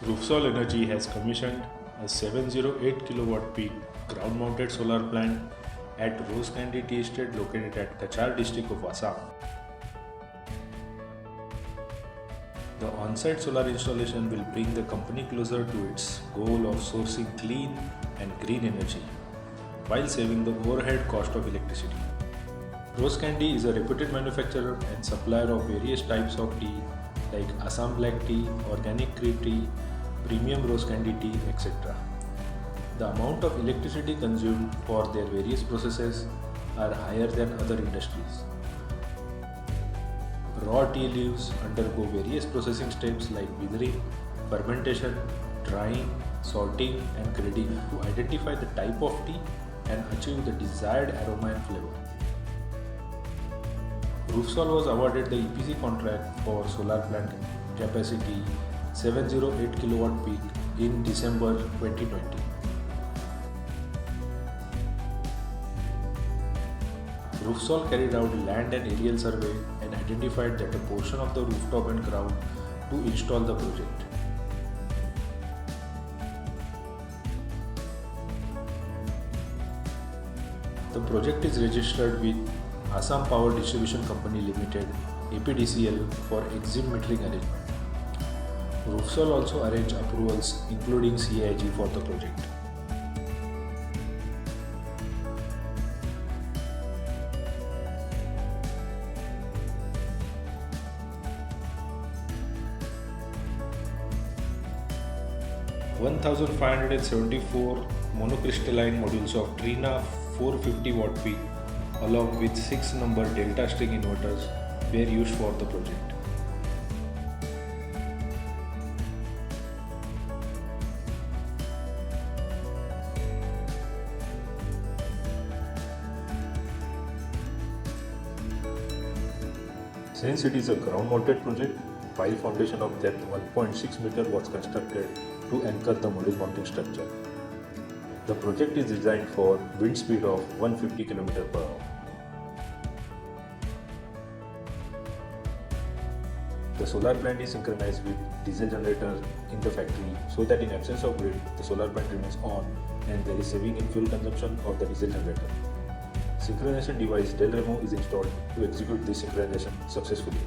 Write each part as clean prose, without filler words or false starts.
Roofsol Energy has commissioned a 708 kilowatt peak ground mounted solar plant at Rose Candy Tea Estate located at Kachar district of Assam. The on-site solar installation will bring the company closer to its goal of sourcing clean and green energy while saving the overhead cost of electricity. Rose Candy is a reputed manufacturer and supplier of various types of tea like Assam black tea, organic green tea, premium rose candy tea, etc. The amount of electricity consumed for their various processes are higher than other industries. Raw tea leaves undergo various processing steps like withering, fermentation, drying, sorting, and grading to identify the type of tea and achieve the desired aroma and flavor. Roofsol was awarded the EPC contract for solar plant capacity 708 kilowatt peak in December 2020. Roofsol carried out land and aerial survey and identified that a portion of the rooftop and ground to install the project. The project is registered with Assam Power Distribution Company Limited APDCL for EXIM metering arrangement. Roofsol also arranged approvals including CIG for the project. (1,574) monocrystalline modules of Trina 450 watt peak along with 6 number delta string inverters were used for the project. Since it is a ground mounted project, pile foundation of depth 1.6 meter was constructed to anchor the module mounting structure. The project is designed for wind speed of 150 km per hour. The solar plant is synchronized with diesel generator in the factory so that in absence of grid, the solar plant remains on and there is saving in fuel consumption of the diesel generator. Synchronization device Delremo is installed to execute this synchronization successfully.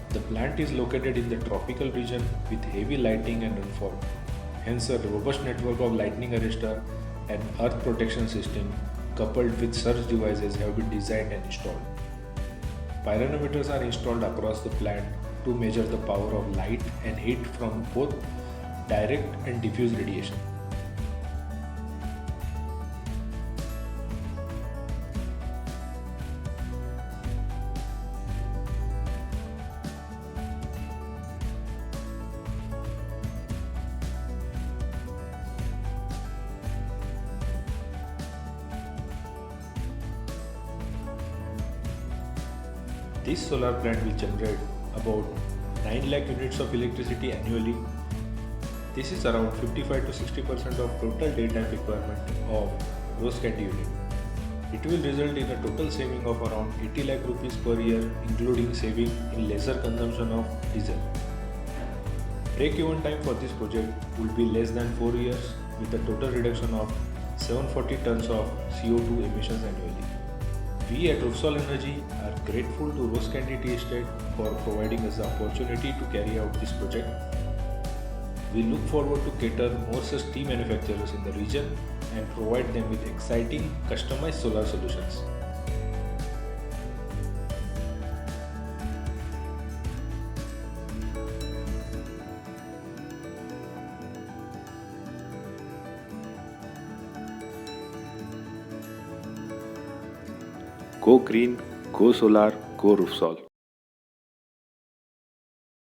The plant is located in the tropical region with heavy lighting and rainfall. Hence, a robust network of lightning arrestor and earth protection system coupled with surge devices have been designed and installed. Pyranometers are installed across the plant to measure the power of light and heat from both direct and diffuse radiation. This solar plant will generate about 9 lakh units of electricity annually. This is around 55 to 60% of total daytime requirement of Rose Candy unit. It will result in a total saving of around 80 lakh rupees per year, including saving in lesser consumption of diesel. Break-even time for this project will be less than 4 years with a total reduction of 740 tons of CO2 emissions annually. We at Roofsol Energy are grateful to Rose Candy Tea Estate for providing us the opportunity to carry out this project. We look forward to cater more such tea manufacturers in the region and provide them with exciting customized solar solutions. Go green, go solar, go Roofsol.